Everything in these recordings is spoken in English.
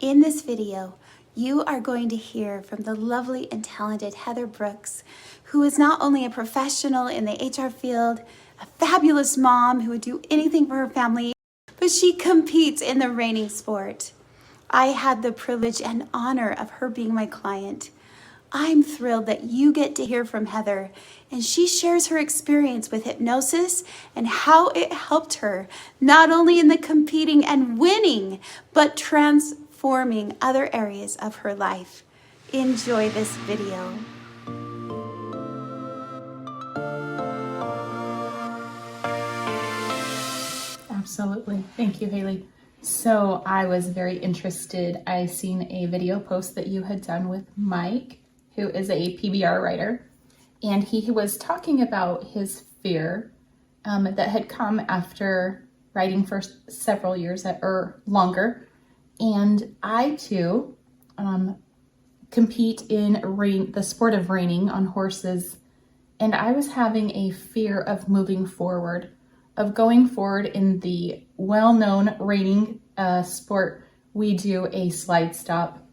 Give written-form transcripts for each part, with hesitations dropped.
In this video, you are going to hear from the lovely and talented Heather Brooks, who is not only a professional in the HR field, a fabulous mom who would do anything for her family, but she competes in the reining sport. I had the privilege and honor of her being my client. I'm thrilled that you get to hear from Heather, and she shares her experience with hypnosis and how it helped her, not only in the competing and winning, but transforming other areas of her life. Enjoy this video. Absolutely. Thank you, Hayley. So I was very interested. I seen a video post that you had done with Mike, who is a PBR writer, and he was talking about his fear that had come after writing for several years or longer. And I too compete in the sport of reining on horses, and I was having a fear of moving forward, of going forward in the well-known reining sport. We do a slide stop,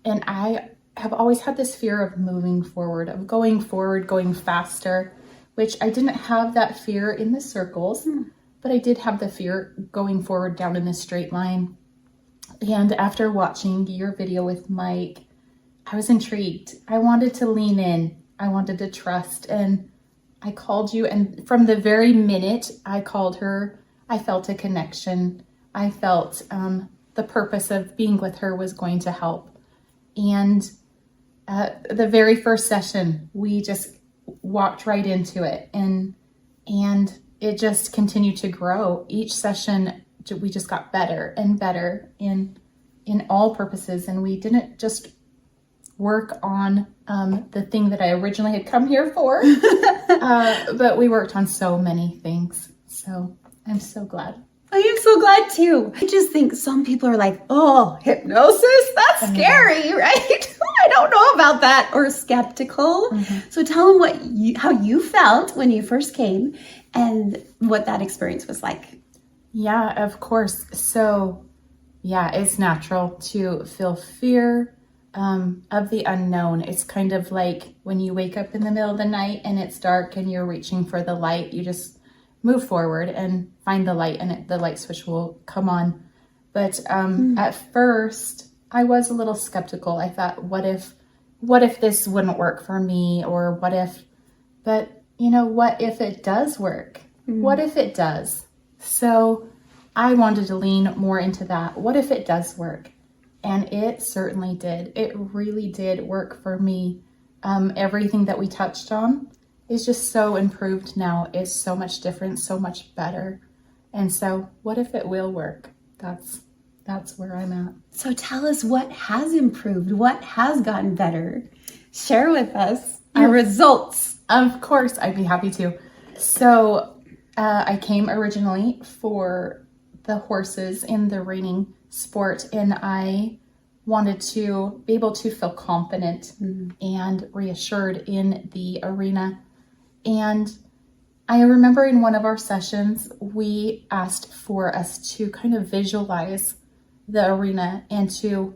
and I have always had this fear of moving forward, of going forward, going faster, which I didn't have that fear in the circles, but I did have the fear going forward down in the straight line. And after watching your video with Mike, I was intrigued. I wanted to lean in. I wanted to trust, and I called you, and from the very minute I called her, I felt a connection. I felt the purpose of being with her was going to help. And the very first session, we just walked right into it, and it just continued to grow. Each session, we just got better and better in all purposes, and we didn't just work on the thing that I originally had come here for, but we worked on so many things. So I'm so glad. I am so glad too. I just think some people are like, oh, hypnosis? That's scary, right? I don't know about that, or skeptical. So tell them how you felt when you first came and what that experience was like. Yeah, of course. So yeah, it's natural to feel fear of the unknown. It's kind of like when you wake up in the middle of the night and it's dark and you're reaching for the light, you just move forward and find the light, and the light switch will come on. But at first I was a little skeptical. I thought, what if this wouldn't work for me, or what if, but you know, what if it does work? What if it does? So I wanted to lean more into that. What if it does work? And it certainly did. It really did work for me. Everything that we touched on is just so improved now. It's so much different, so much better. And so what if it will work? That's where I'm at. So tell us what has improved, what has gotten better. Share with us your results. Of course, I'd be happy to. So I came originally for the horses in the reining sport, and I wanted to be able to feel confident and reassured in the arena. And I remember in one of our sessions, we asked for us to kind of visualize the arena and to,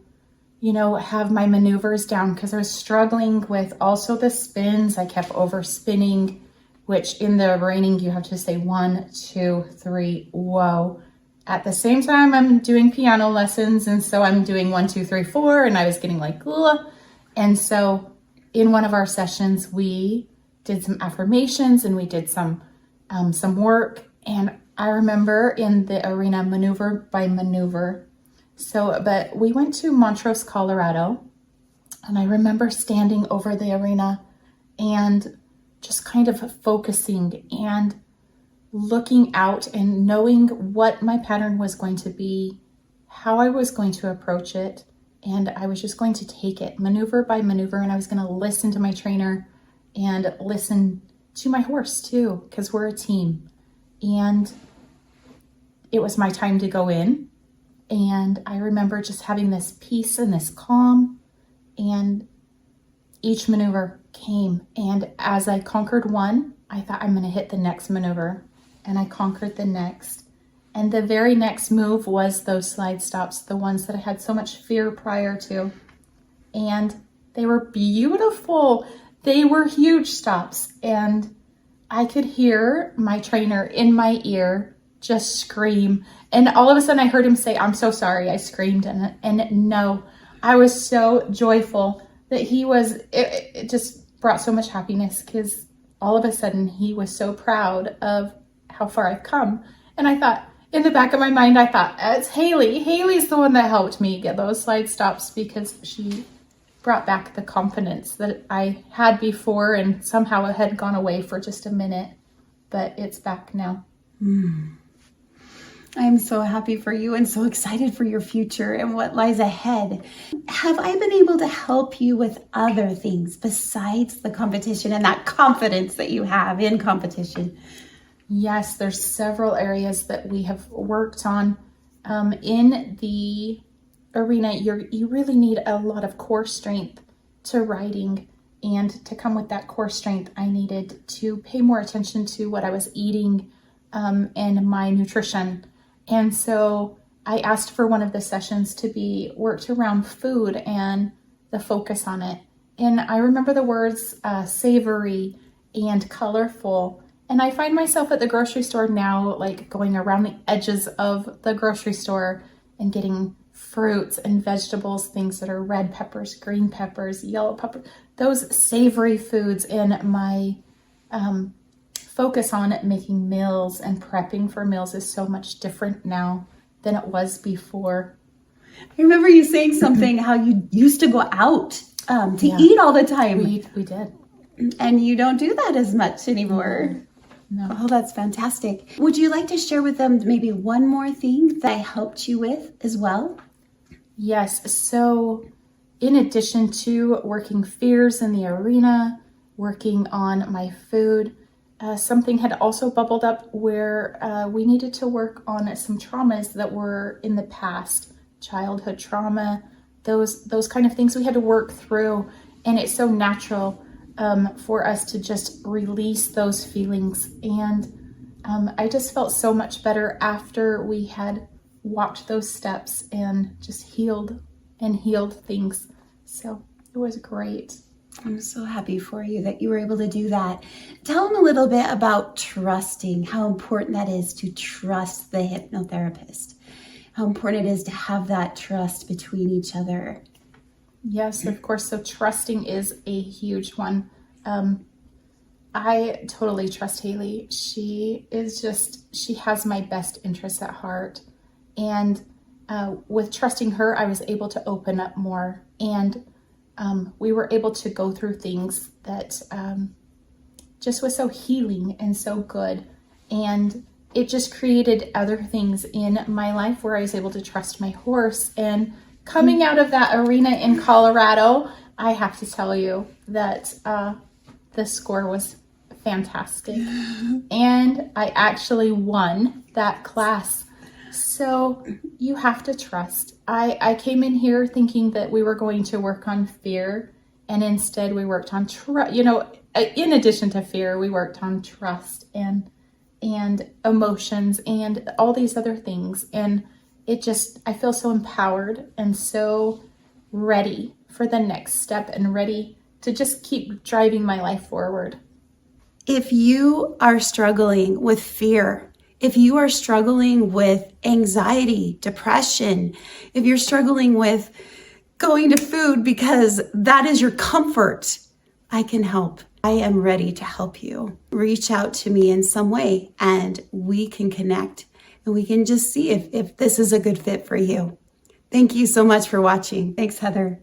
have my maneuvers down, because I was struggling with also the spins. I kept overspinning, which in the reining, you have to say 1, 2, 3, whoa. At the same time, I'm doing piano lessons, and so I'm doing 1, 2, 3, 4, and I was getting like, ugh. And so in one of our sessions, we did some affirmations and we did some work. And I remember in the arena, maneuver by maneuver. But we went to Montrose, Colorado, and I remember standing over the arena and just kind of focusing and looking out and knowing what my pattern was going to be, how I was going to approach it, and I was just going to take it maneuver by maneuver, and I was going to listen to my trainer and listen to my horse too, because we're a team. And it was my time to go in, and I remember just having this peace and this calm, and each maneuver came, and as I conquered one, I thought, I'm going to hit the next maneuver. And I conquered the next. And the very next move was those slide stops, the ones that I had so much fear prior to. And they were beautiful. They were huge stops. And I could hear my trainer in my ear just scream. And all of a sudden I heard him say, "I'm so sorry." I screamed. And no, I was so joyful that it just brought so much happiness, because all of a sudden he was so proud of how far I've come. And I thought, in the back of my mind, I thought, it's Hayley. Hayley's the one that helped me get those slide stops, because she brought back the confidence that I had before, and somehow it had gone away for just a minute, but it's back now. I'm so happy for you and so excited for your future and what lies ahead. Have I been able to help you with other things besides the competition and that confidence that you have in competition? Yes, there's several areas that we have worked on. In the arena, you really need a lot of core strength to riding. And to come with that core strength, I needed to pay more attention to what I was eating and my nutrition. And so I asked for one of the sessions to be worked around food and the focus on it. And I remember the words savory and colorful. And I find myself at the grocery store now, like going around the edges of the grocery store and getting fruits and vegetables, things that are red peppers, green peppers, yellow peppers, those savory foods, and my focus on making meals and prepping for meals is so much different now than it was before. I remember you saying something, how you used to go out to eat all the time. We did. And you don't do that as much anymore. No. Oh, that's fantastic. Would you like to share with them maybe one more thing that I helped you with as well? Yes. So in addition to working fears in the arena, working on my food, something had also bubbled up where we needed to work on some traumas that were in the past, childhood trauma, those kind of things we had to work through. And it's so natural for us to just release those feelings. And I just felt so much better after we had walked those steps and just healed things. So it was great. I'm so happy for you that you were able to do that. Tell them a little bit about trusting, how important that is to trust the hypnotherapist, how important it is to have that trust between each other. Yes, of course. So trusting is a huge one. I totally trust Hayley. She has my best interests at heart. And with trusting her, I was able to open up more. And we were able to go through things that just was so healing and so good. And it just created other things in my life where I was able to trust my horse. And coming out of that arena in Colorado, I have to tell you that the score was fantastic. And I actually won that class. So you have to trust. I came in here thinking that we were going to work on fear, and instead we worked on trust. In addition to fear, we worked on trust and emotions and all these other things. And I feel so empowered and so ready for the next step and ready to just keep driving my life forward. If you are struggling with fear, if you are struggling with anxiety, depression, if you're struggling with going to food because that is your comfort, I can help. I am ready to help you. Reach out to me in some way and we can connect and we can just see if this is a good fit for you. Thank you so much for watching. Thanks, Heather.